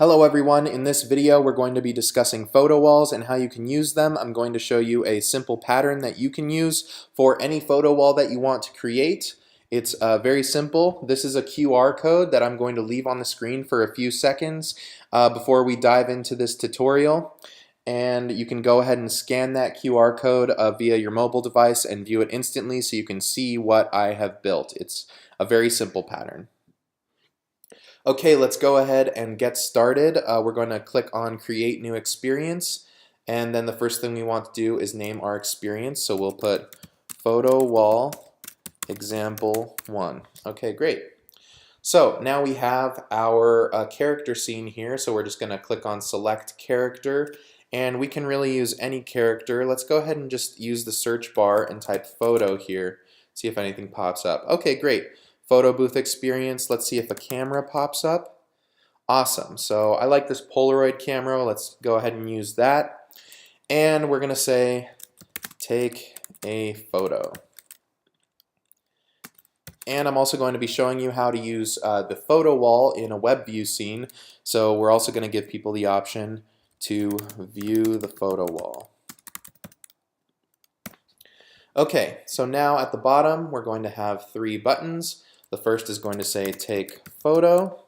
Hello everyone, in this video we're going to be discussing photo walls and how you can use them. I'm going to show you a simple pattern that you can use for any photo wall that you want to create. It's very simple. This is a QR code that I'm going to leave on the screen for a few seconds before we dive into this tutorial. And you can go ahead and scan that QR code via your mobile device and view it instantly so you can see what I have built. It's a very simple pattern. Okay, let's go ahead and get started. We're going to click on Create New Experience, and then the first thing we want to do is name our experience. So we'll put Photo Wall Example 1. Okay, great. So now we have our character scene here, so we're just going to click on Select Character, and we can really use any character. Let's go ahead and just use the search bar and type photo here, see if anything pops up. Okay, great. Photo booth experience. Let's see if a camera pops up. Awesome. So I like this Polaroid camera. Let's go ahead and use that. And we're going to say take a photo. And I'm also going to be showing you how to use the photo wall in a web view scene. So we're also going to give people the option to view the photo wall. Okay, so now at the bottom we're going to have 3 buttons. The first is going to say take photo.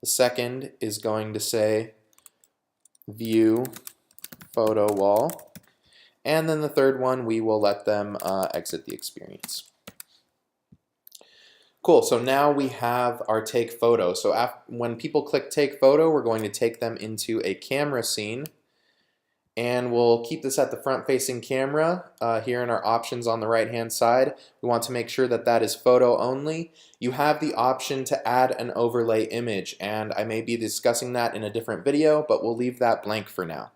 The second is going to say view photo wall. And then the third one, we will let them exit the experience. Cool, so now we have our take photo. So when people click take photo, we're going to take them into a camera scene. And we'll keep this at the front-facing camera here in our options on the right-hand side. We want to make sure that that is photo only. You have the option to add an overlay image, and I may be discussing that in a different video, but we'll leave that blank for now.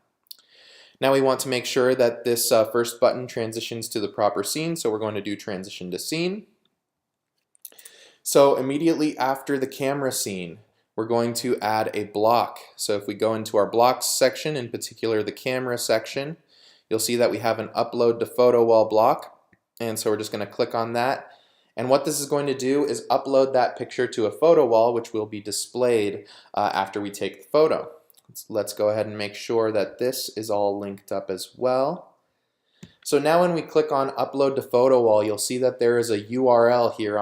Now we want to make sure that this first button transitions to the proper scene, so we're going to do transition to scene. So immediately after the camera scene, we're going to add a block. So if we go into our blocks section, in particular the camera section, you'll see that we have an upload to photo wall block. And so we're just going to click on that. And what this is going to do is upload that picture to a photo wall, which will be displayed after we take the photo. Let's go ahead and make sure that this is all linked up as well. So now when we click on upload to photo wall, you'll see that there is a URL here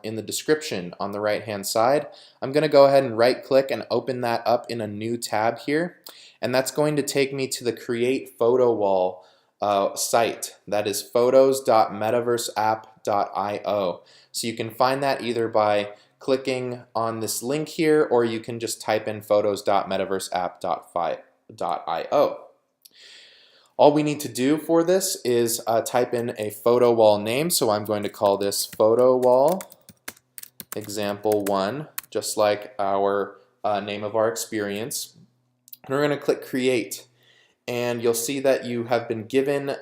in the description on the right hand side. I'm going to go ahead and right click and open that up in a new tab here, and that's going to take me to the create photo wall site. That is photos.metaverseapp.io. So you can find that either by clicking on this link here, or you can just type in photos.metaverseapp.io. All we need to do for this is type in a photo wall name. So I'm going to call this photo wall example 1, just like our name of our experience. And we're going to click create. And you'll see that you have been given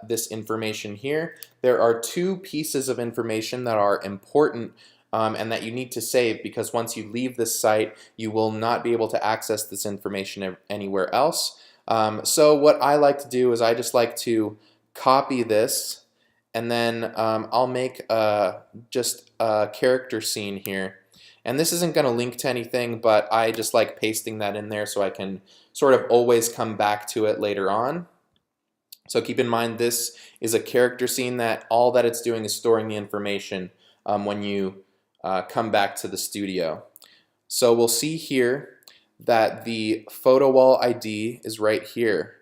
this information here. There are 2 pieces of information that are important and that you need to save, because once you leave this site, you will not be able to access this information anywhere else. So what I like to do is I just like to copy this, and then I'll make just a character scene here. And this isn't going to link to anything, but I just like pasting that in there so I can sort of always come back to it later on. So keep in mind, this is a character scene that all that it's doing is storing the information when you come back to the studio. So we'll see here that the photo wall ID is right here,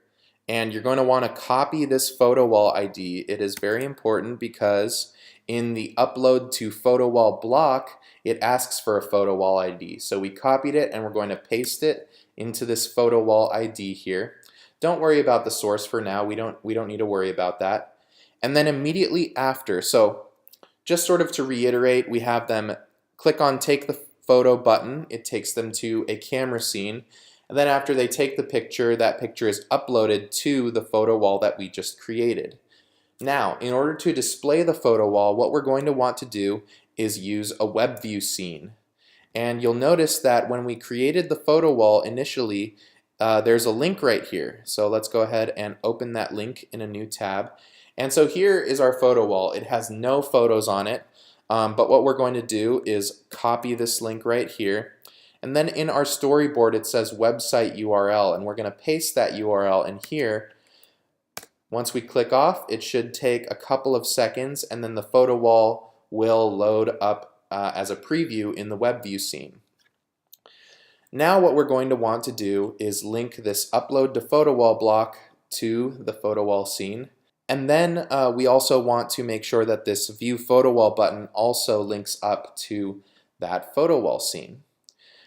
and you're going to want to copy this photo wall ID. It is very important because in the upload to photo wall block, it asks for a photo wall ID. So we copied it and we're going to paste it into this photo wall ID here. Don't worry about the source for now. We don't need to worry about that. And then immediately after, so just sort of to reiterate, we have them click on take the photo button. It takes them to a camera scene, and then after they take the picture, that picture is uploaded to the photo wall that we just created. Now, in order to display the photo wall, what we're going to want to do is use a web view scene. And you'll notice that when we created the photo wall initially, there's a link right here. So let's go ahead and open that link in a new tab. And so here is our photo wall. It has no photos on it. But what we're going to do is copy this link right here, And then in our storyboard it says website URL, and we're going to paste that URL in here. Once we click off, it should take a couple of seconds, and then the photo wall will load up as a preview in the web view scene. Now what we're going to want to do is link this upload to photo wall block to the photo wall scene. And then we also want to make sure that this view photo wall button also links up to that photo wall scene.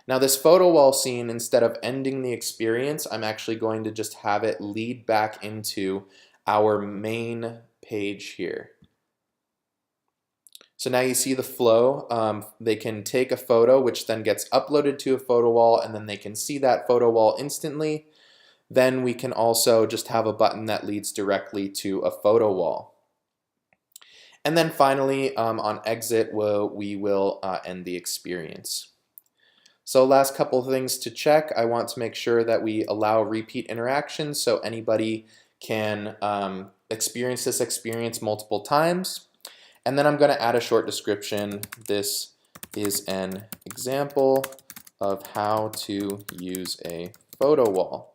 Now this photo wall scene, instead of ending the experience, I'm actually going to just have it lead back into our main page here. So now you see the flow. They can take a photo which then gets uploaded to a photo wall, and then they can see that photo wall instantly. Then we can also just have a button that leads directly to a photo wall. And then finally, on exit, we will end the experience. So last couple of things to check. I want to make sure that we allow repeat interactions so anybody can experience this experience multiple times. And then I'm going to add a short description. This is an example of how to use a photo wall.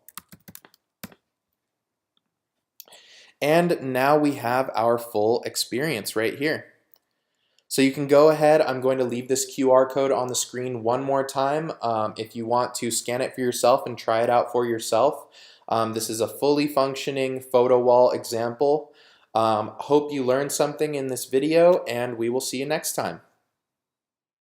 And now we have our full experience right here. So you can go ahead, I'm going to leave this QR code on the screen one more time if you want to scan it for yourself and try it out for yourself. This is a fully functioning photo wall example. Hope you learned something in this video, and we will see you next time.